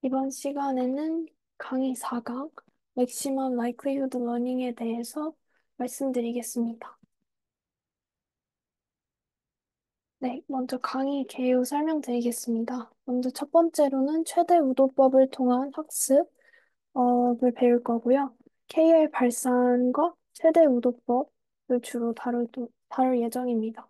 이번 시간에는 강의 4강 Maximum Likelihood Learning에 대해서 말씀드리겠습니다. 네, 먼저 강의 개요 설명드리겠습니다. 먼저 첫 번째로는 최대 우도법을 통한 학습을 배울 거고요. KR 발산과 최대 우도법을 주로 다룰 예정입니다.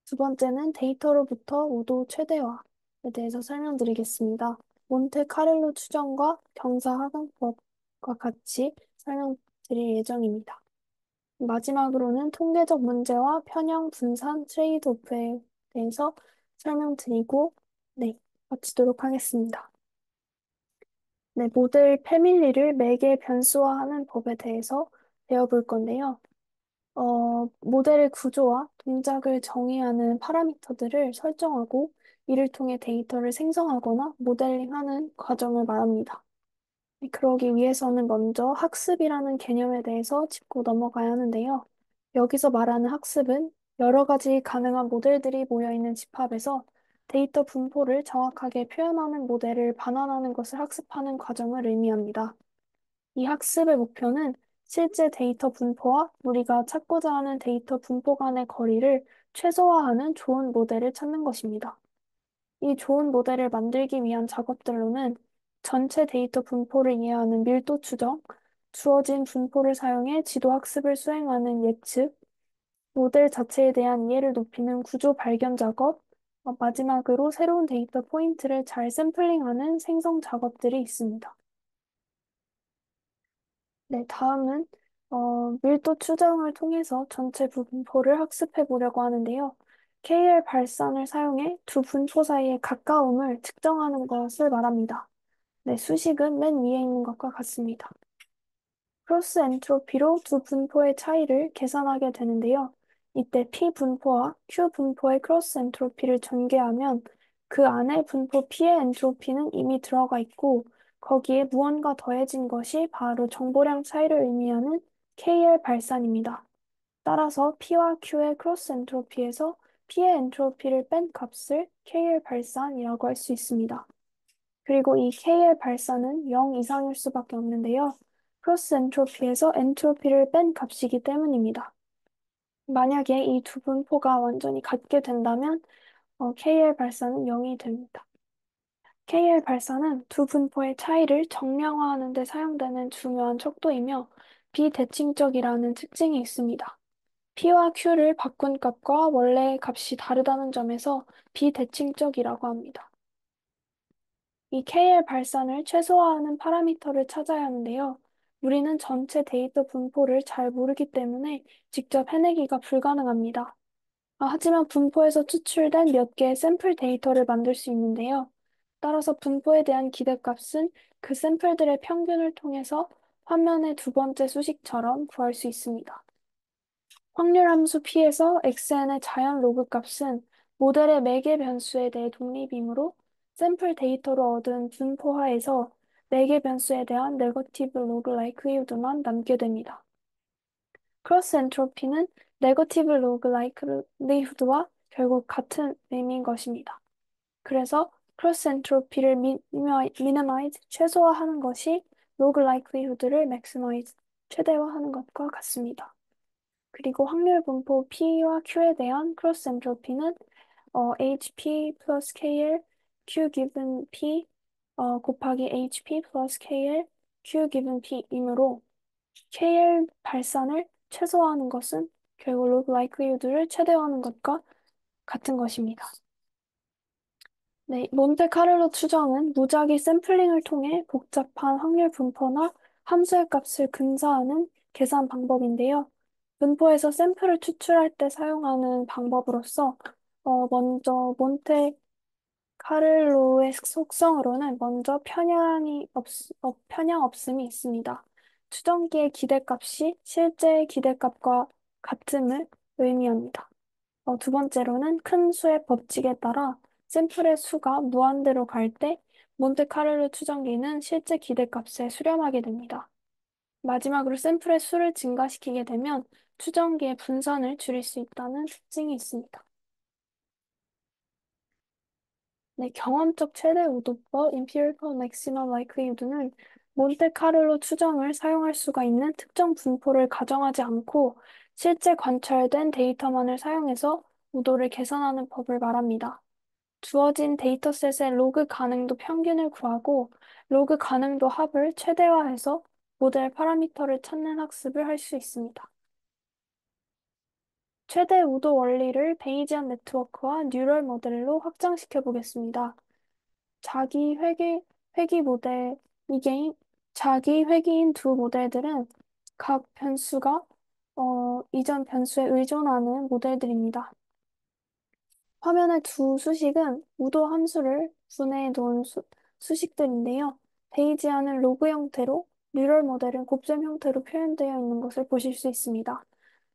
두 번째는 데이터로부터 우도 최대화에 대해서 설명드리겠습니다. 몬테카를로 추정과 경사하강법과 같이 설명드릴 예정입니다. 마지막으로는 통계적 문제와 편향 분산 트레이드오프에 대해서 설명드리고, 네, 마치도록 하겠습니다. 네, 모델 패밀리를 매개 변수화하는 법에 대해서 배워볼 건데요. 모델의 구조와 동작을 정의하는 파라미터들을 설정하고 이를 통해 데이터를 생성하거나 모델링하는 과정을 말합니다. 그러기 위해서는 먼저 학습이라는 개념에 대해서 짚고 넘어가야 하는데요. 여기서 말하는 학습은 여러 가지 가능한 모델들이 모여있는 집합에서 데이터 분포를 정확하게 표현하는 모델을 반환하는 것을 학습하는 과정을 의미합니다. 이 학습의 목표는 실제 데이터 분포와 우리가 찾고자 하는 데이터 분포 간의 거리를 최소화하는 좋은 모델을 찾는 것입니다. 이 좋은 모델을 만들기 위한 작업들로는 전체 데이터 분포를 이해하는 밀도 추정, 주어진 분포를 사용해 지도 학습을 수행하는 예측, 모델 자체에 대한 이해를 높이는 구조 발견 작업, 마지막으로 새로운 데이터 포인트를 잘 샘플링하는 생성 작업들이 있습니다. 네, 다음은 밀도 추정을 통해서 전체 분포를 학습해 보려고 하는데요. KR 발산을 사용해 두 분포 사이의 가까움을 측정하는 것을 말합니다. 네, 수식은 맨 위에 있는 것과 같습니다. 크로스 엔트로피로 두 분포의 차이를 계산하게 되는데요. 이때 P 분포와 Q 분포의 크로스 엔트로피를 전개하면 그 안에 분포 P의 엔트로피는 이미 들어가 있고 거기에 무언가 더해진 것이 바로 정보량 차이를 의미하는 KR 발산입니다. 따라서 P와 Q의 크로스 엔트로피에서 P의 엔트로피를 뺀 값을 KR 발산이라고 할 수 있습니다. 그리고 이 K의 발산은 0 이상일 수밖에 없는데요. 크로스 엔트로피에서 엔트로피를 뺀 값이기 때문입니다. 만약에 이 두 분포가 완전히 같게 된다면 KL 발산은 0이 됩니다. KL 발산은 두 분포의 차이를 정량화하는 데 사용되는 중요한 척도이며 비대칭적이라는 특징이 있습니다. P와 Q를 바꾼 값과 원래의 값이 다르다는 점에서 비대칭적이라고 합니다. 이 KL 발산을 최소화하는 파라미터를 찾아야 하는데요. 우리는 전체 데이터 분포를 잘 모르기 때문에 직접 해내기가 불가능합니다. 하지만 분포에서 추출된 몇 개의 샘플 데이터를 만들 수 있는데요. 따라서 분포에 대한 기대값은 그 샘플들의 평균을 통해서 화면의 두 번째 수식처럼 구할 수 있습니다. 확률 함수 P에서 xn의 자연 로그 값은 모델의 매개 변수에 대해 독립이므로 샘플 데이터로 얻은 분포하에서 매개 변수에 대한 네거티브 로그 라이크리후드만 남게 됩니다. 크로스 엔트로피는 네거티브 로그 라이크리후드와 결국 같은 의미인 것입니다. 그래서 크로스 엔트로피를 미니마이즈 최소화하는 것이 로그 라이크리후드를 맥시마이즈 최대화하는 것과 같습니다. 그리고 확률 분포 P와 Q에 대한 크로스 엔트로피는 HP 플러스 KL Q 기분 P 곱하기 HP 플러스 KL Q 기분 P이므로 KL 발산을 최소화하는 것은 결국 로그 라이클리후드를 최대화하는 것과 같은 것입니다. 네, 몬테카를로 추정은 무작위 샘플링을 통해 복잡한 확률 분포나 함수의 값을 근사하는 계산 방법인데요. 분포에서 샘플을 추출할 때 사용하는 방법으로서 먼저 몬테카를로의 속성으로는 먼저 편향 없음이 있습니다. 추정기의 기대값이 실제 기대값과 같음을 의미합니다. 두 번째로는 큰 수의 법칙에 따라 샘플의 수가 무한대로 갈 때 몬테카를로 추정기는 실제 기대값에 수렴하게 됩니다. 마지막으로 샘플의 수를 증가시키게 되면 추정기의 분산을 줄일 수 있다는 특징이 있습니다. 네, 경험적 최대 우도법 (empirical maximum likelihoods는 몬테카를로 추정을 사용할 수가 있는 특정 분포를 가정하지 않고 실제 관찰된 데이터만을 사용해서 우도를 계산하는 법을 말합니다. 주어진 데이터셋의 로그 가능도 평균을 구하고 로그 가능도 합을 최대화해서 모델 파라미터를 찾는 학습을 할 수 있습니다. 최대 우도 원리를 베이지안 네트워크와 뉴럴 모델로 확장시켜 보겠습니다. 자기 회귀 모델, 이게 자기 회귀인 두 모델들은 각 변수가 이전 변수에 의존하는 모델들입니다. 화면의 두 수식은 우도 함수를 분해해 놓은 수식들인데요. 베이지안은 로그 형태로, 뉴럴 모델은 곱셈 형태로 표현되어 있는 것을 보실 수 있습니다.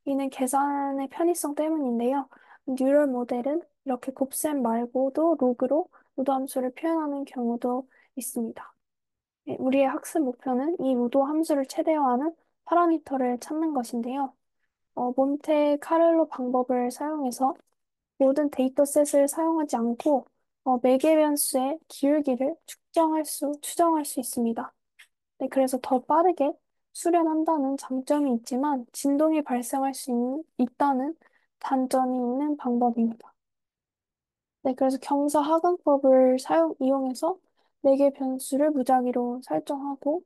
이는 계산의 편의성 때문인데요. 뉴럴 모델은 이렇게 곱셈 말고도 로그로 우도 함수를 표현하는 경우도 있습니다. 네, 우리의 학습 목표는 이 우도 함수를 최대화하는 파라미터를 찾는 것인데요. 몬테-카를로 방법을 사용해서 모든 데이터셋을 사용하지 않고 매개 변수의 기울기를 추정할 수 있습니다. 네, 그래서 더 빠르게 수련한다는 장점이 있지만 진동이 발생할 수 있다는 단점이 있는 방법입니다. 네, 그래서 경사 하강법을 이용해서 매개 변수를 무작위로 설정하고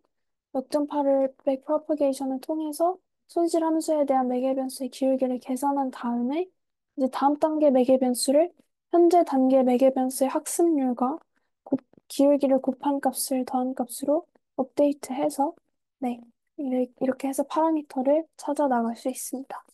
역전파를 백프로퍼게이션을 통해서 손실 함수에 대한 매개 변수의 기울기를 계산한 다음에 이제 다음 단계 매개 변수를 현재 단계 매개 변수의 학습률과 기울기를 곱한 값을 더한 값으로 업데이트해서 네, 이렇게 해서 파라미터를 찾아 나갈 수 있습니다.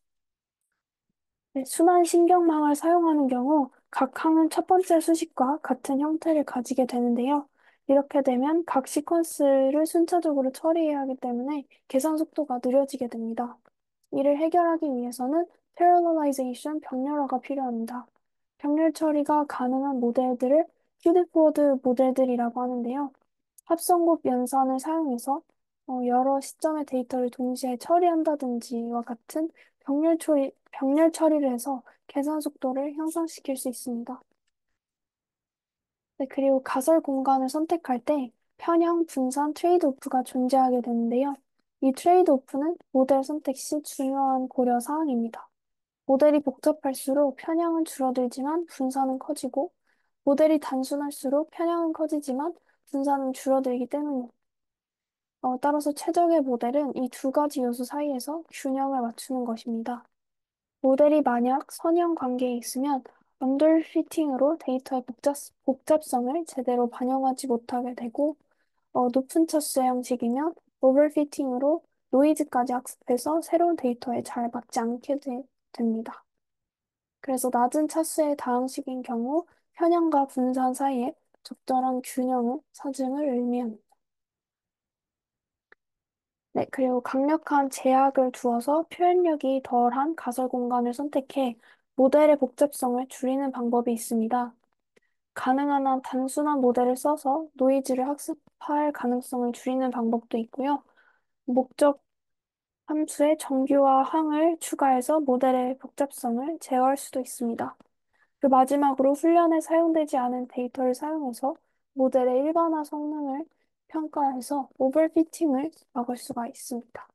네, 순환 신경망을 사용하는 경우 각 항은 첫 번째 수식과 같은 형태를 가지게 되는데요. 이렇게 되면 각 시퀀스를 순차적으로 처리해야 하기 때문에 계산 속도가 느려지게 됩니다. 이를 해결하기 위해서는 parallelization 병렬화가 필요합니다. 병렬 처리가 가능한 모델들을 피드포워드 모델들이라고 하는데요. 합성곱 연산을 사용해서 여러 시점의 데이터를 동시에 처리한다든지와 같은 병렬 처리를 해서 계산 속도를 향상시킬 수 있습니다. 네, 그리고 가설 공간을 선택할 때 편향, 분산, 트레이드오프가 존재하게 되는데요. 이 트레이드오프는 모델 선택 시 중요한 고려 사항입니다. 모델이 복잡할수록 편향은 줄어들지만 분산은 커지고, 모델이 단순할수록 편향은 커지지만 분산은 줄어들기 때문입니다. 따라서 최적의 모델은 이 두 가지 요소 사이에서 균형을 맞추는 것입니다. 모델이 만약 선형 관계에 있으면 언더피팅으로 데이터의 복잡성을 제대로 반영하지 못하게 되고, 높은 차수의 형식이면 오버피팅으로 노이즈까지 학습해서 새로운 데이터에 잘 맞지 않게 됩니다. 그래서 낮은 차수의 다항식인 경우 편향과 분산 사이에 적절한 균형을 찾음을 의미합니다. 네, 그리고 강력한 제약을 두어서 표현력이 덜한 가설 공간을 선택해 모델의 복잡성을 줄이는 방법이 있습니다. 가능한 한 단순한 모델을 써서 노이즈를 학습할 가능성을 줄이는 방법도 있고요. 목적 함수에 정규와 항을 추가해서 모델의 복잡성을 제어할 수도 있습니다. 그 마지막으로 훈련에 사용되지 않은 데이터를 사용해서 모델의 일반화 성능을 평가해서 오버피팅을 막을 수가 있습니다.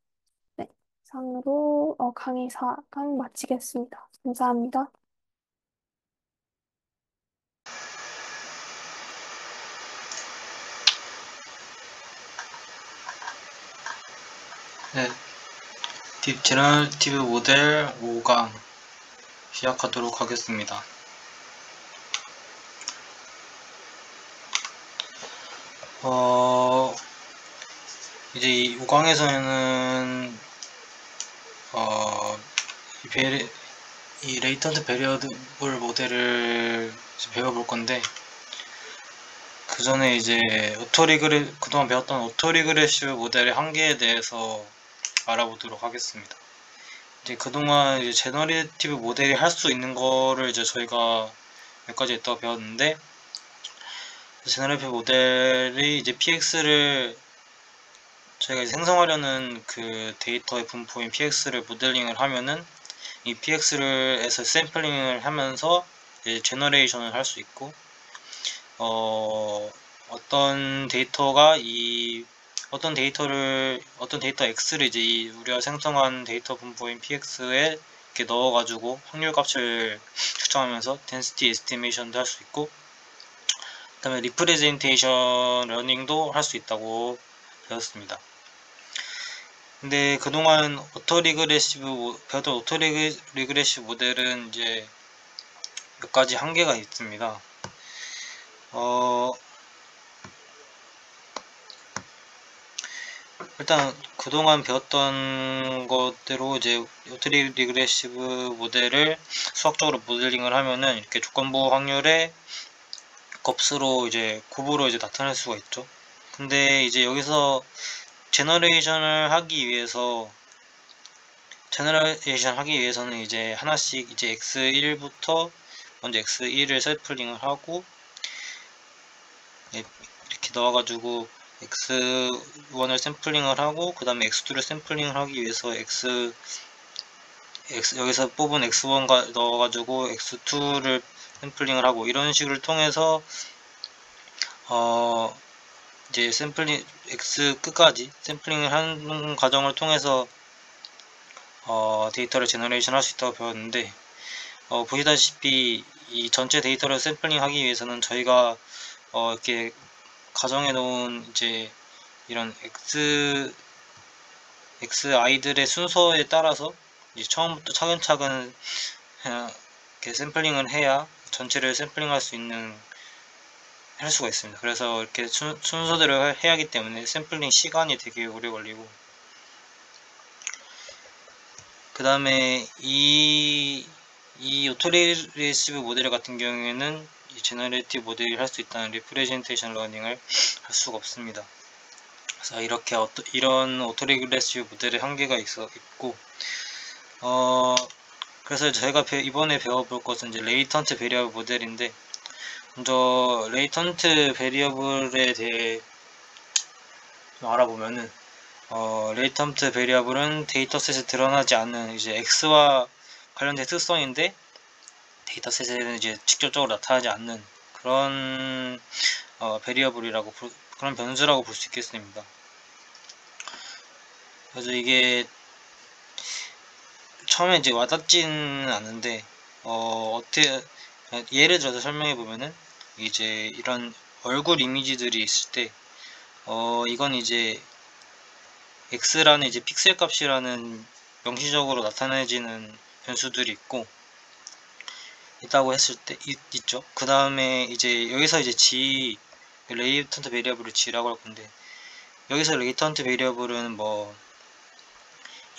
네, 이상으로 강의 4강 마치겠습니다. 감사합니다. 네, 딥 제너러티브 모델 5강 시작하도록 하겠습니다. 이제 이 5강에서는 이 레이턴트 베리어블 모델을 배워볼 건데, 그 전에 이제 그동안 배웠던 오토리그레시브 모델의 한계에 대해서 알아보도록 하겠습니다. 이제 그동안 이제 제너레이티브 모델이 할 수 있는 거를 이제 저희가 몇 가지 있다고 배웠는데, 제너레이티브 모델이 이제 PX를 저희가 생성하려는 그 데이터의 분포인 PX를 모델링을 하면은 이 PX를 해서 샘플링을 하면서 이제 제너레이션을 할 수 있고, 어떤 데이터가 어떤 데이터 x를 이제 우리가 생성한 데이터 분포인 px에 이렇게 넣어가지고 확률 값을 측정하면서 density estimation도 할 수 있고, 그 다음에 representation learning도 할 수 있다고 배웠습니다. 근데 그동안 배웠던 오토리그레시브 모델은 이제 몇 가지 한계가 있습니다. 일단 그동안 배웠던 것대로 이제 오토리 리그레시브 모델을 수학적으로 모델링을 하면은 이렇게 조건부 확률의 값으로 이제 곱으로 이제 나타낼 수가 있죠. 근데 이제 여기서 제너레이션 하기 위해서는 이제 하나씩 이제 x1부터 먼저 x1을 샘플링을 하고 이렇게 넣어가지고 x1을 샘플링을 하고 그 다음에 x2를 샘플링을 하기 위해서 여기서 뽑은 x1 넣어가지고 x2를 샘플링을 하고, 이런 식을 통해서 이제 x 끝까지 샘플링을 하는 과정을 통해서 데이터를 제너레이션 할 수 있다고 배웠는데, 보시다시피 이 전체 데이터를 샘플링 하기 위해서는 저희가 이렇게 가정해 놓은 이제 이런 xi들의 순서에 따라서 이제 처음부터 차근차근 이렇게 샘플링을 해야 전체를 샘플링할 수가 있습니다. 그래서 이렇게 순서대로 해야 하기 때문에 샘플링 시간이 되게 오래 걸리고, 그 다음에 이 오토리레시브 모델 같은 경우에는 이 제너레이티브 모델을 할 수 있다는 리프레젠테이션 러닝을 할 수가 없습니다. 그래서 이런 오토리그레시브 모델의 한계가 있고, 그래서 저희가 이번에 배워볼 것은 이제 레이턴트 베리어블 모델인데, 먼저 레이턴트 베리어블에 대해 좀 알아보면은, 레이턴트 베리어블은 데이터셋에 드러나지 않는 이제 x와 관련된 특성인데 데이터셋에는 이제 직접적으로 나타나지 않는 그런 베리어블이라고 그런 변수라고 볼 수 있겠습니다. 그래서 이게 처음에 이제 와닿지는 않은데, 어떻게 예를 들어서 설명해 보면은 이제 이런 얼굴 이미지들이 있을 때, 이건 이제 x라는 이제 픽셀 값이라는 명시적으로 나타내지는 변수들이 있다고 했을 때 있죠. 그 다음에 이제 여기서 이제 레이턴트 베리어블을 g라고 할 건데, 여기서 레이턴트 베리어블은 뭐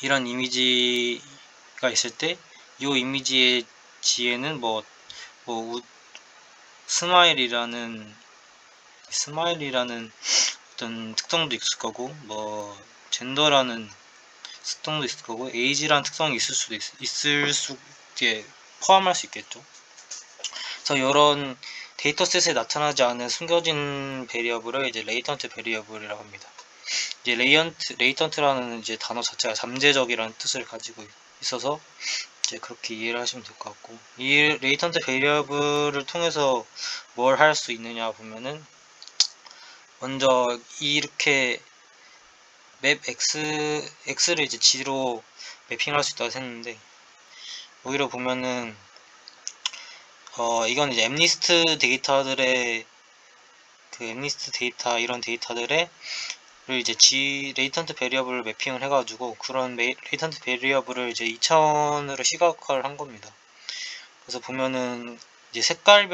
이런 이미지가 있을 때 이 이미지의 g에는 뭐 스마일이라는 어떤 특성도 있을 거고, 뭐 젠더라는 특성도 있을 거고, 에이지라는 특성이 있을 수 있게 포함할 수 있겠죠. 그래서 이런 데이터셋에 나타나지 않은 숨겨진 베리어블을 이제 레이턴트 베리어블이라고 합니다. 이제 레이턴트라는 이제 단어 자체가 잠재적이라는 뜻을 가지고 있어서 이제 그렇게 이해를 하시면 될 것 같고, 이 레이턴트 베리어블을 통해서 뭘 할 수 있느냐 보면은, 먼저 이렇게 맵 x를 이제 g로 매핑할 수 있다고 했는데, 오히려 보면은 이건 이제 엠리스트 데이터 이런 데이터들의 를 이제 레이턴트 베리어블을 매핑을 해가지고 그런 레이턴트 베리어블을 이제 2차원으로 시각화를 한 겁니다. 그래서 보면은 이제 색깔이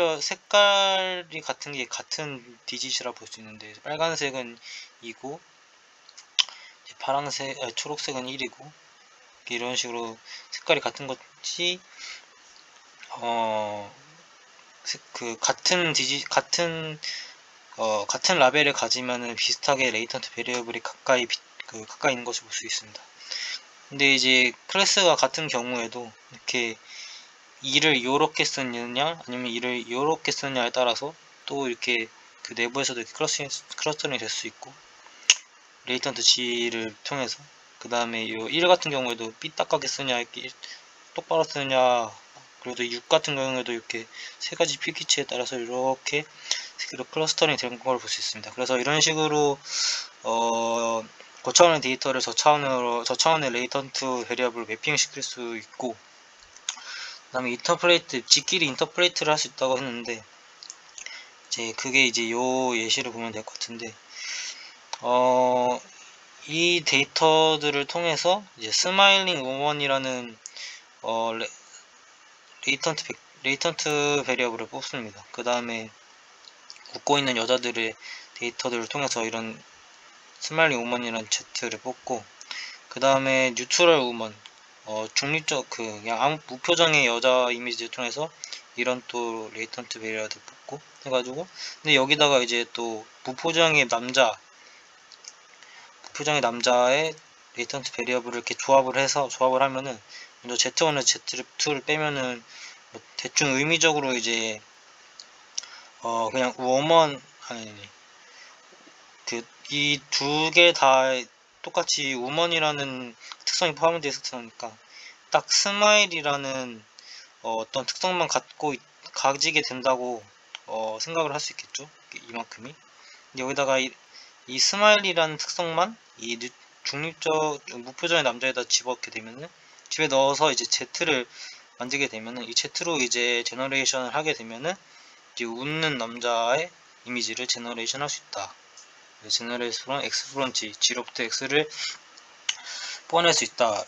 같은 게 같은 디짓이라 볼 수 있는데, 빨간색은 2고 초록색은 1이고, 이런 식으로 색깔이 같은 것이 그 같은 라벨을 가지면은 비슷하게 레이턴트 베리어블이 가까이 있는 것을 볼 수 있습니다. 근데 이제 클래스가 같은 경우에도 이렇게 2를 요렇게 쓰느냐 아니면 2를 요렇게 쓰느냐에 따라서 또 이렇게 그 내부에서도 이렇게 클러스터링이 될 수 있고, 레이턴트 G를 통해서. 그 다음에 이1 같은 경우에도 삐딱하게 쓰냐, 이렇게 똑바로 쓰느냐, 그래도 6 같은 경우에도 이렇게 세 가지 필기체에 따라서 이렇게 클러스터링 된 걸 볼 수 있습니다. 그래서 이런 식으로 고차원의 데이터를 저차원의 레이턴트 베리어블로 매핑 시킬 수 있고, 그 다음에 지끼리 인터프레이트를 할 수 있다고 했는데, 이제 그게 이제 요 예시를 보면 될 것 같은데, 이 데이터들을 통해서 이제 스마일링 우먼이라는 레이턴트 베리어블을 뽑습니다. 그 다음에 웃고 있는 여자들의 데이터들을 통해서 이런 스마일링 우먼이라는 Z를 뽑고, 그 다음에 뉴트럴 우먼, 중립적 그냥 아무 무표정의 여자 이미지를 통해서 이런 또 레이턴트 베리어를 뽑고 해가지고, 근데 여기다가 이제 또 무표정의 남자의 레이턴트 베리어블을 이렇게 조합을 하면은, 먼저 Z1을 Z2를 빼면은 뭐 대충 의미적으로 이제 그냥 우먼 아니 그 이 두 개 다 똑같이 우먼이라는 특성이 포함되어 있으니까 딱 스마일이라는 어떤 특성만 가지게 된다고 생각을 할 수 있겠죠. 이만큼이. 근데 여기다가 이 스마일이라는 특성만 이 중립적 무표정의 남자에다 집에 넣어서 이제 Z를 만들게 되면은, 이 Z로 이제 제너레이션을 하게 되면은 이제 웃는 남자의 이미지를 제너레이션 할 수 있다. 제너레이션 X 프론치, G로부터 X를 뽑아낼 수 있다.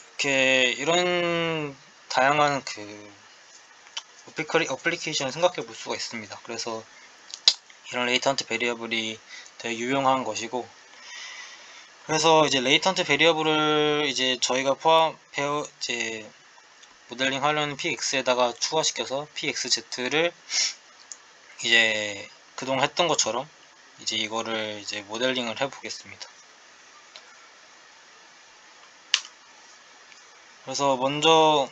이런 다양한 어플리케이션을 생각해 볼 수가 있습니다. 그래서 이런 레이턴트 베리어블이 되게 유용한 것이고, 그래서 이제 레이턴트 베리어블을 이제 저희가 이제 모델링 하려는 px에다가 추가시켜서 pxz를 이제 그동안 했던 것처럼 이제 이거를 이제 모델링을 해 보겠습니다. 그래서 먼저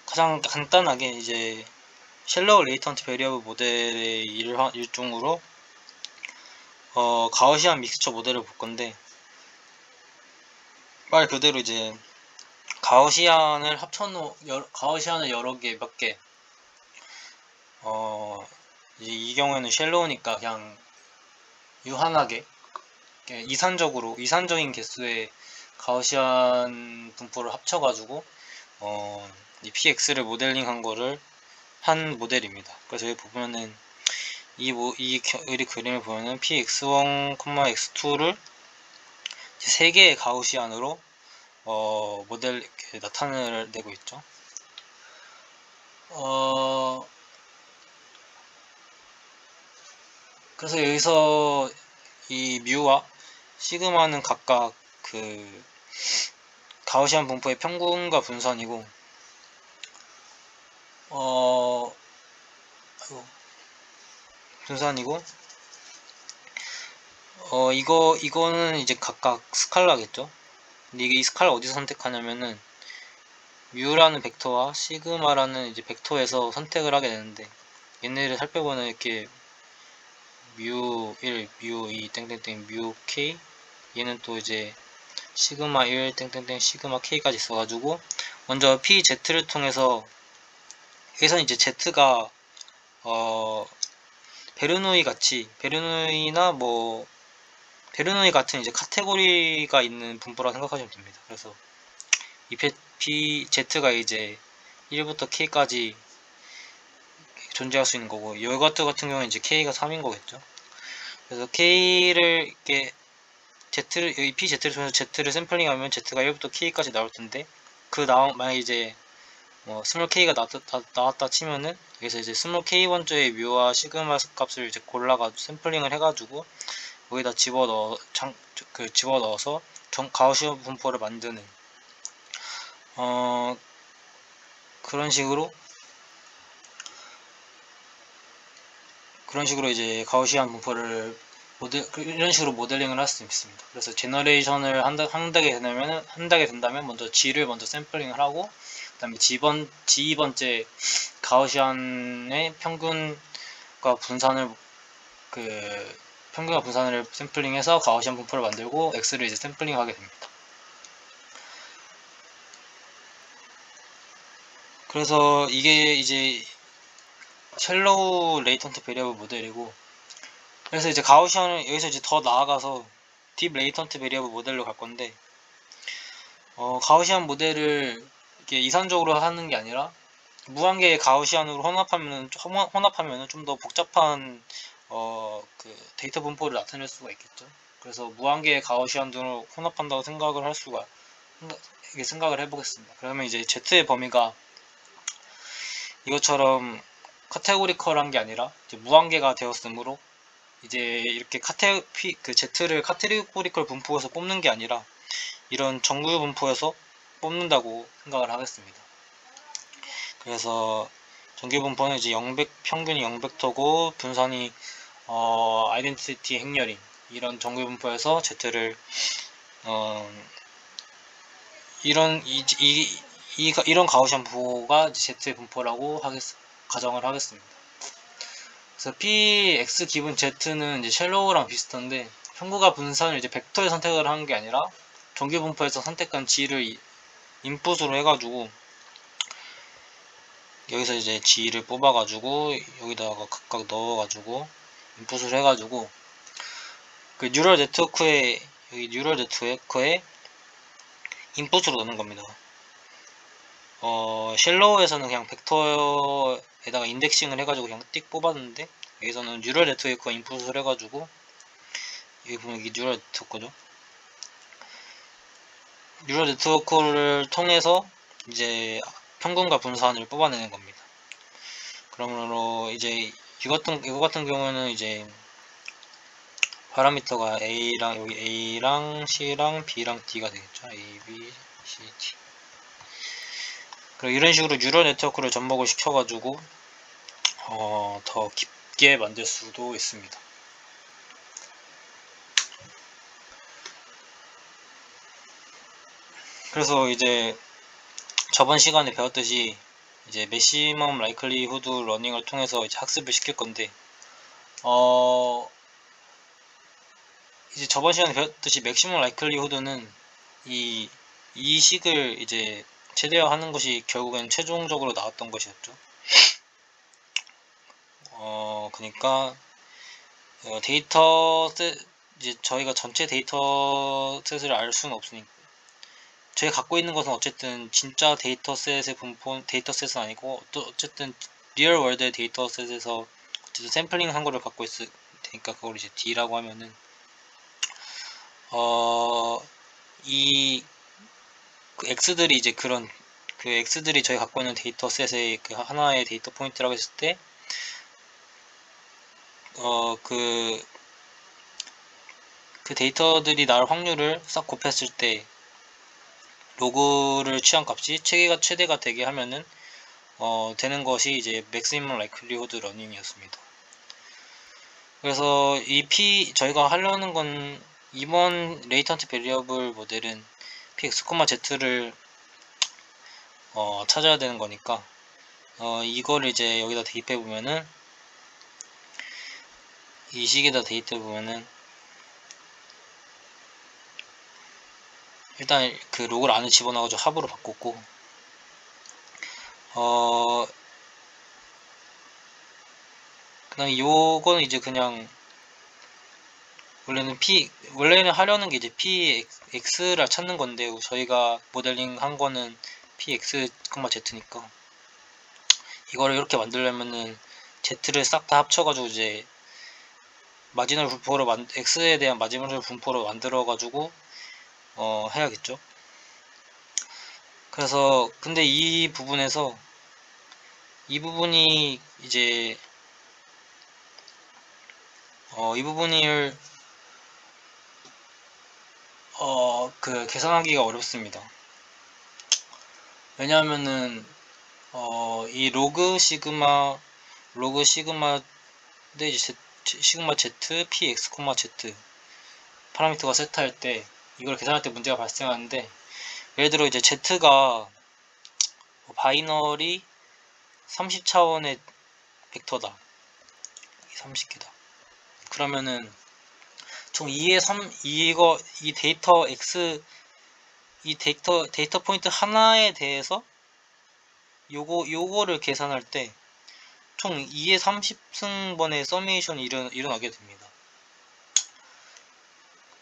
가장 간단하게 이제 쉘러우 레이턴트 베리어블 모델의 일종으로 가우시안 믹스처 모델을 볼 건데, 말 그대로 이제 가우시안을 가우시안을 몇 개, 이제 이 경우에는 쉘로우니까 그냥 유한하게 이산적인 개수의 가우시안 분포를 합쳐가지고 이 px를 모델링한 거를 한 모델입니다. 그래서 여기 보면은 이 그림을 보면은 px1, x2를 세 개의 가우시안으로 모델 이렇게 나타내고 있죠. 그래서 여기서 이 뮤와 시그마는 각각 가우시안 분포의 평균과 분산이고, 분산이고, 이거는 이제 각각 스칼라겠죠. 근데 이 스칼라 어디서 선택하냐면은 뮤라는 벡터와 시그마라는 이제 벡터에서 선택을 하게 되는데, 얘네를 살펴보면 이렇게 뮤 1, 뮤 2, 땡땡땡, 뮤 k, 얘는 또 이제 시그마 1, 땡땡땡, 시그마 k까지 있어가지고, 먼저 pz를 통해서, 여기서 이제 z가 베르노이 같은 이제 카테고리가 있는 분포라 생각하시면 됩니다. 그래서 이 z가 이제 1부터 k까지 존재할 수 있는 거고, 이것 같은 경우는 이제 k가 3인 거겠죠. 그래서 k를 이렇게 이 pz를 통해서 z를 샘플링하면 z가 1부터 k까지 나올 텐데, 만약 이제 스몰 k가 나왔다 치면은, 여기서 이제 스몰 k 번째의 뮤와 시그마 값을 이제 골라가지고 샘플링을 해가지고 여기다 집어넣어서 가우시안 분포를 만드는 그런 식으로 이제 가우시안 분포를 이런 식으로 모델링을 할 수 있습니다. 그래서 제너레이션을 한다게 된다면 먼저 G를 먼저 샘플링을 하고, 그 다음에 G2번째 가우시안의 평균과 분산을 샘플링해서 가우시안 분포를 만들고, X를 이제 샘플링하게 됩니다. 그래서 이게 이제 쉘로우 레이턴트 베리어블 모델이고, 그래서 이제 가우시안을 여기서 이제 더 나아가서 딥 레이턴트 베리어블 모델로 갈 건데, 가우시안 모델을 이렇게 이산적으로 하는 게 아니라 무한개의 가우시안으로 혼합하면은 좀 더 복잡한 그 데이터 분포를 나타낼 수가 있겠죠. 그래서 무한개의 가우시안으로 혼합한다고 생각을 해보겠습니다. 그러면 이제 Z의 범위가 이것처럼 카테고리컬한 게 아니라 이제 무한개가 되었으므로, 이제 이렇게 그 Z를 카테고리컬 분포에서 뽑는 게 아니라 이런 정규 분포에서 뽑는다고 생각을 하겠습니다. 그래서 정규 분포는 이제 평균이 0벡터고 분산이 아이덴티티 행렬인 이런 정규 분포에서 Z를 이런 가우시안 분포가 Z 분포라고 가정을 하겠습니다. 그래서 Px 기분 Z는 이제 쉘로우랑 비슷한데, 평구가 분산을 이제 벡터에 선택을 하는 게 아니라 정규 분포에서 선택한 G를 인풋으로 해가지고, 여기서 이제 G를 뽑아가지고 여기다가 각각 넣어가지고 인풋을 해가지고 그 뉴럴 네트워크에 인풋으로 넣는 겁니다. 쉘로우에서는 그냥 벡터에다가 인덱싱을 해가지고 그냥 띡 뽑았는데, 여기서는 뉴럴 네트워크가 인풋을 해가지고, 여기 보면 이게 뉴럴 네트워크죠. 뉴럴 네트워크를 통해서 이제 평균과 분산을 뽑아내는 겁니다. 그러므로 이제 이거 같은 경우는 이제 파라미터가 여기 A랑 C랑 B랑 D가 되겠죠. A, B, C, D. 그리고 이런 식으로 뉴럴 네트워크를 접목을 시켜가지고 더 깊게 만들 수도 있습니다. 그래서 이제 저번 시간에 배웠듯이 이제 맥시멈 라이클리후드 러닝을 통해서 이제 학습을 시킬 건데, 이제 저번 시간에 배웠듯이 맥시멈 라이클리후드는 이 식을 이제 최대화하는 것이 결국엔 최종적으로 나왔던 것이었죠. 그러니까 이제 저희가 전체 데이터셋을 알 수는 없으니까, 저희가 갖고 있는 것은 어쨌든 진짜 데이터셋은 아니고, 어쨌든 리얼 월드의 데이터셋에서 어쨌든 샘플링 한 거를 갖고 있을 테니까, 그걸 이제 D라고 하면은, 이 그 X들이 이제 그 X들이 저희 갖고 있는 데이터셋의 그 하나의 데이터 포인트라고 했을 때, 그 데이터들이 나올 확률을 싹 곱했을 때 로그를 취한 값이 최대가 되게 하면은 되는 것이 이제 maximum likelihood running이었습니다. 그래서 저희가 하려는 건, 이번 레이턴트 베리어블 모델은 px, z를 찾아야 되는 거니까, 이거를 이제 여기다 대입해 보면은, 이 식에다 대입해 보면은, 일단 그 로그를 안에 집어넣어가지고 합으로 바꿨고, 그다음에 요거는 이제 그냥 원래는 하려는 게 이제 px를 찾는 건데, 저희가 모델링 한 거는 px, z니까 이거를 이렇게 만들려면은 z를 싹 다 합쳐가지고 이제 x에 대한 마지노럴 분포로 만들어가지고 해야겠죠. 그래서 근데 이 부분이 이제 이 부분을 그 계산하기가 어렵습니다. 왜냐하면은 이 로그 시그마 대 이제 시그마 z px, z 파라미터가 세트할 때, 이걸 계산할 때 문제가 발생하는데, 예를 들어 이제 z가 바이너리 30차원의 벡터다. 30개다. 그러면은 총 2의 3, 이 데이터 x, 이 데이터 포인트 하나에 대해서 요거를 계산할 때 총 2의 30승번의 서메이션이 일어나게 됩니다.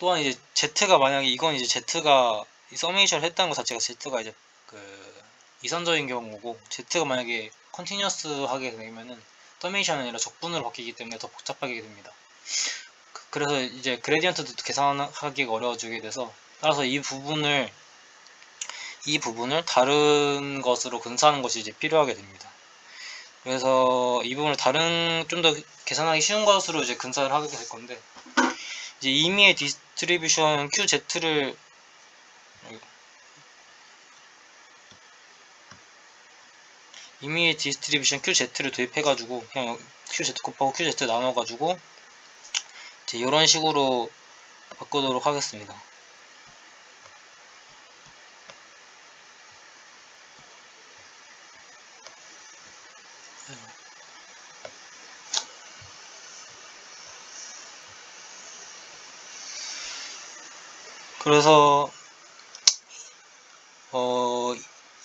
또한 이제 Z가 만약에 이건 이제 Z가 서메이션을 했다는 것 자체가 Z가 이제 그 이선적인 경우고, Z가 만약에 컨티뉴어스 하게 되면은 서메이션이 아니라 적분으로 바뀌기 때문에 더 복잡하게 됩니다. 그래서 이제 그레디언트도 계산하기가 어려워지게 돼서, 따라서 이 부분을 다른 것으로 근사하는 것이 이제 필요하게 됩니다. 그래서 이 부분을 좀 더 계산하기 쉬운 것으로 이제 근사를 하게 될 건데, 이제 임의의 디스트리뷰션 QZ를 도입해가지고 그냥 QZ 곱하고 QZ 나눠가지고 이제 이런 식으로 바꾸도록 하겠습니다. 그래서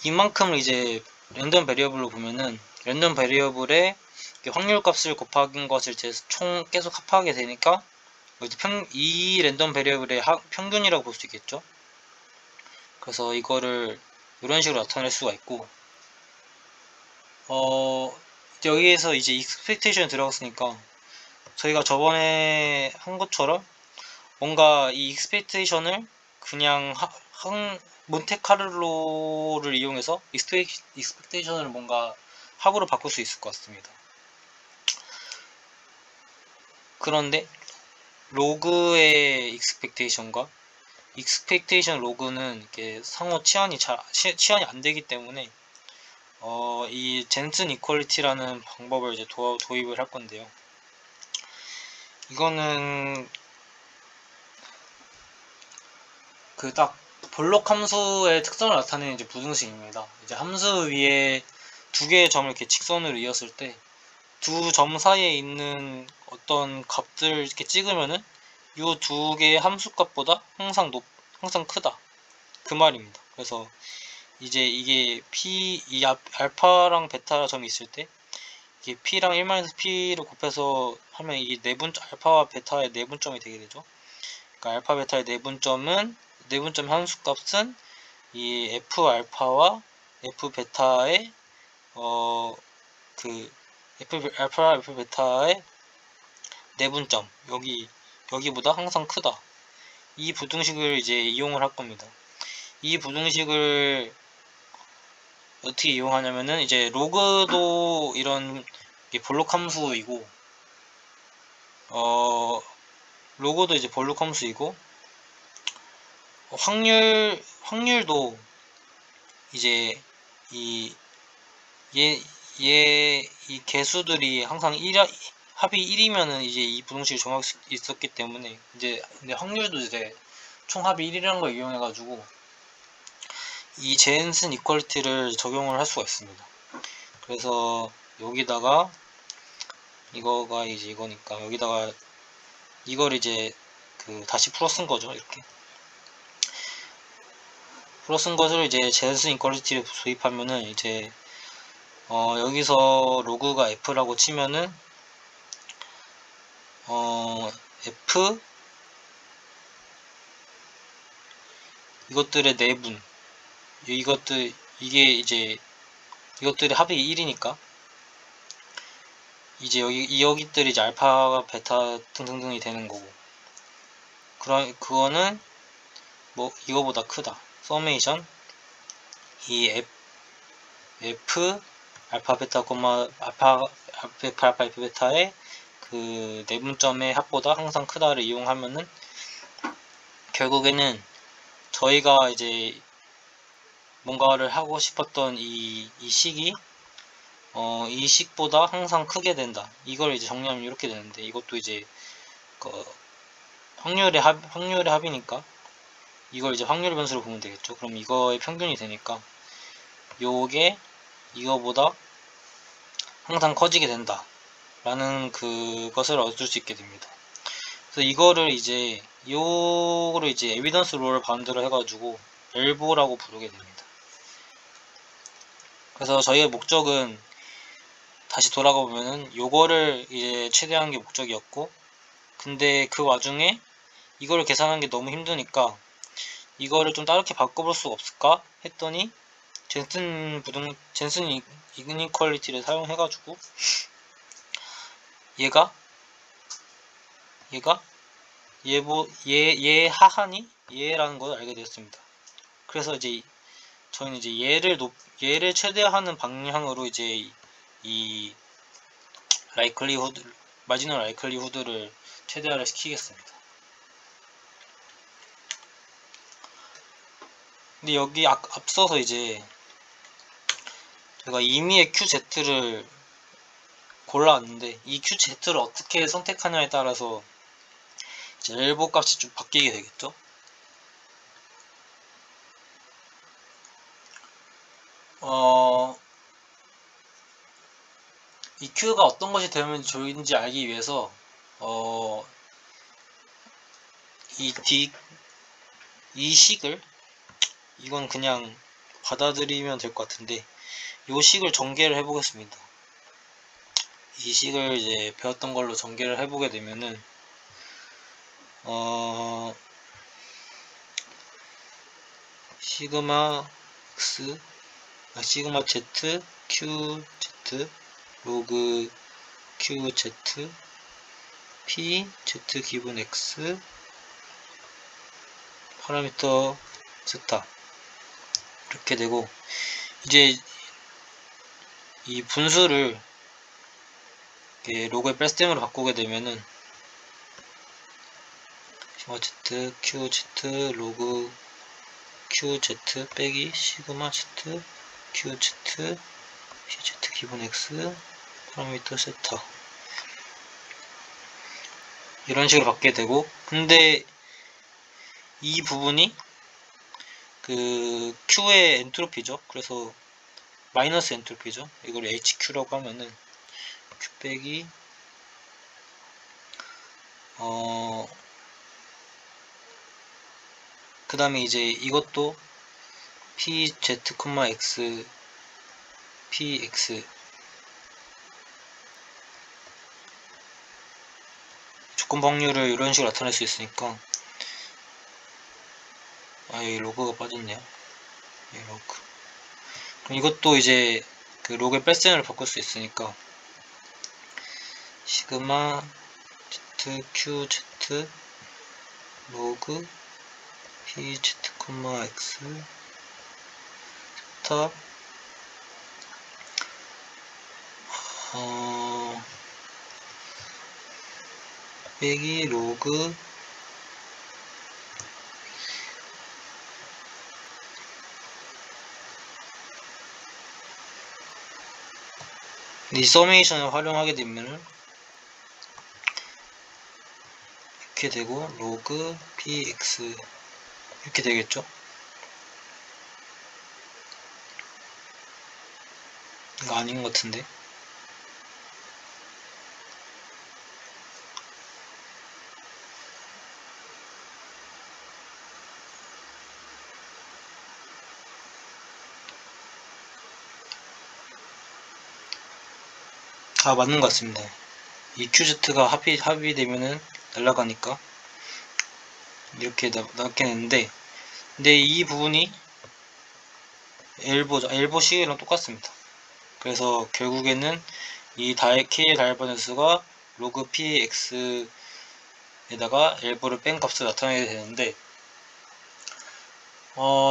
이만큼을 이제 랜덤 베리어블로 보면은, 랜덤 베리어블에 확률 값을 곱한 것을 이제 총 계속 합하게 되니까 이 랜덤 베리어블의 평균이라고 볼 수 있겠죠. 그래서 이거를 이런 식으로 나타낼 수가 있고, 여기에서 이제 익스펙테이션 들어갔으니까 저희가 저번에 한 것처럼 뭔가 이 익스펙테이션을 그냥 몬테카를로를 이용해서 익스펙테이션을 뭔가 합으로 바꿀 수 있을 것 같습니다. 그런데 로그의 익스펙테이션과 익스펙테이션 로그는 이렇게 상호 치환이 안 되기 때문에 이 젠슨 이퀄리티라는 방법을 이제 도입을 할 건데요. 이거는 그 딱 볼록 함수의 특성을 나타내는 이제 부등식입니다. 이제 함수 위에 두 개의 점을 이렇게 직선으로 이었을 때 두 점 사이에 있는 어떤 값들 이렇게 찍으면은 이 두 개의 함수 값보다 항상 크다, 그 말입니다. 그래서 이제 이게 이 알파랑 베타 점이 있을 때 이게 p랑 1-p를 곱해서 하면 이게 알파와 베타의 내분점이 되게 되죠. 그러니까 알파 베타의 내분점 함수값은 이 f 알파와 f 베타의 f 알파와 f 베타의 내분점, 여기보다 항상 크다, 이 부등식을 이제 이용을 할 겁니다. 이 부등식을 어떻게 이용하냐면은, 이제 로그도 이런 볼록 함수이고, 로그도 이제 볼록 함수이고, 확률도 이제 이 이 개수들이 항상 합이 1이면은 이제 이 부등식을 정할 수 있었기 때문에, 이제 근데 확률도 이제 총합이 1이라는 걸 이용해가지고 이 젠슨 이퀄리티를 적용을 할 수가 있습니다. 그래서 여기다가 이거가 이제 이거니까 여기다가 이걸 이제 다시 풀어 쓴 거죠. 이렇게 풀어 쓴 것을 이제 젠슨 이퀄리티를 도입하면은 이제 여기서 로그가 f라고 치면은 f 이것들의 내분, 이게 이제 이것들의 합이 1이니까 이제 여기들이 이제 알파, 베타 등등등이 되는 거고, 그거는 뭐 이거보다 크다. 서메이션 이 f 알파 베타 알파 베타의 그 내분점의 합보다 항상 크다를 이용하면은 결국에는 저희가 이제 뭔가를 하고 싶었던 이 식이 이 식보다 항상 크게 된다, 이걸 이제 정리하면 이렇게 되는데, 이것도 이제 그 확률의 합이니까 이걸 이제 확률 변수로 보면 되겠죠. 그럼 이거의 평균이 되니까 요게 이거보다 항상 커지게 된다 라는 그것을 얻을 수 있게 됩니다. 그래서 이거를 이제 에비던스 롤을 반대로 해가지고 엘보라고 부르게 됩니다. 그래서 저희의 목적은 다시 돌아가 보면은 요거를 이제 최대화하는 게 목적이었고, 근데 그 와중에 이거를 계산하는 게 너무 힘드니까 이거를 좀 다르게 바꿔볼 수가 없을까 했더니 젠슨 이그니퀄리티를 사용해가지고 얘가 얘 하하니 얘라는 걸 알게 되었습니다. 그래서 이제 저희는 이제 얘를 최대화하는 방향으로 이제 이 마지노 라이클리후드를 최대화를 시키겠습니다. 근데 여기 앞서서 이제 제가 임의의 QZ를 골라왔는데, 이 QZ를 어떻게 선택하냐에 따라서 이제 엘보 값이 좀 바뀌게 되겠죠. 이 Q가 어떤 것이 되면 좋은지 알기 위해서 이 이 식을, 이건 그냥 받아들이면 될 것 같은데, 이 식을 전개를 해보겠습니다. 이 식을 이제 배웠던 걸로 전개를 해보게 되면은 시그마 x 시그마 z q z 로그 q z p z 기분 x 파라미터 세타 이렇게 되고, 이제 이 분수를 로그의 뺄셈으로 바꾸게 되면은 시그마 z q z 로그 q z 빼기 시그마 z q z p z 기본 x 파라미터 세타 이런 식으로 받게 되고, 근데 이 부분이 그 Q의 엔트로피죠. 그래서 마이너스 엔트로피죠. 이걸 HQ라고 하면은 Q 빼기 그 다음에 이제 이것도 PZ, X, PX 조건 확률을 이런 식으로 나타낼 수 있으니까, 여기 로그가 빠졌네요. 여기 로그. 그럼 이것도 이제 그 로그의 뺄셈을 바꿀 수 있으니까 시그마 Z, Q, Z 로그 PZ, X 스타 빼기 로그 이 서메이션을 활용하게 되면 이렇게 되고, 로그 px 이렇게 되겠죠. 이거 아닌 것 같은데. 맞는 것 같습니다. 이 QZ가 합의되면은 날아가니까 이렇게 나게 되는데, 근데 이 부분이 엘보 시계랑 똑같습니다. 그래서 결국에는 이 K의 다이버전스가 로그 px에다가 엘보를 뺀 값을 나타내게 되는데,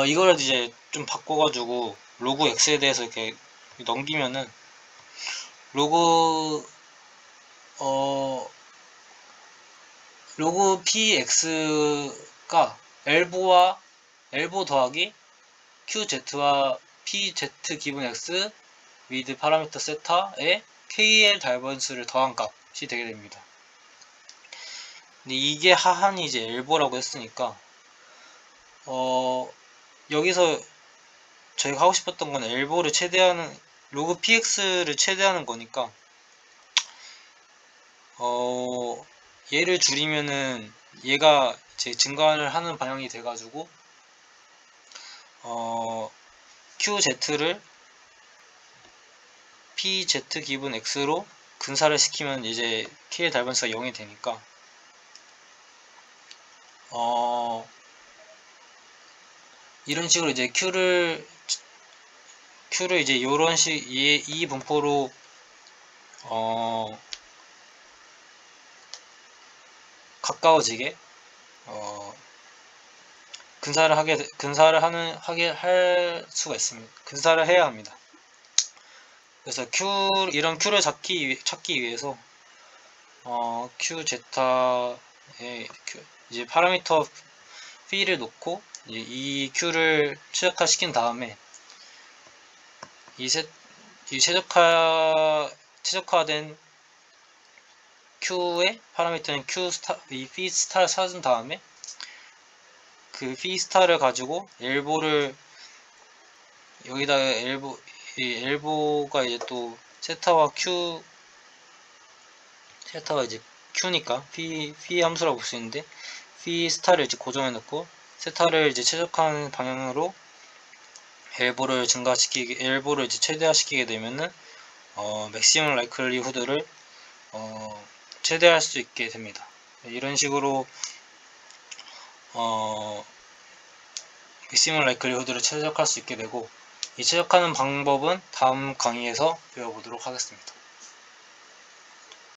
이거를 이제 좀 바꿔가지고 로그 x에 대해서 이렇게 넘기면은 로그 로그 px가 엘보 더하기 qz와 pz 기분 x 위드 파라미터 세타에 kl 달번수를 더한 값이 되게 됩니다. 근데 이게 하한이 이제 엘보라고 했으니까 여기서 저희가 하고 싶었던 건 엘보를 최대하는 로그 px를 최대하는 거니까 얘를 줄이면은 얘가 이제 증가를 하는 방향이 돼가지고 QZ를 pz 기분 x로 근사를 시키면 이제 k의 달변수가 0이 되니까 이런 식으로 이제 q를 이제 요런 이 분포로 가까워지게 근사를 할 수가 있습니다. 근사를 해야 합니다. 그래서 이런 q를 찾기 위해서 qz에 이제 파라미터 p를 놓고 이제 이 q를 최적화시킨 다음에 이 최적화된 q의 파라미터는 이 phi 스타를 찾은 다음에 그 phi 스타를 가지고 엘보를 여기다가 이 엘보가 이제 또 세타가 이제 q니까 phi 함수라고 볼 수 있는데 phi 스타를 이제 고정해 놓고 세타를 이제 최적화하는 방향으로 엘보를 이제 최대화시키게 되면은 맥시멈 라이클리후드를 최대화할 수 있게 됩니다. 이런 식으로 맥시멈 라이클리후드를 최적화할 수 있게 되고 이 최적화하는 방법은 다음 강의에서 배워보도록 하겠습니다.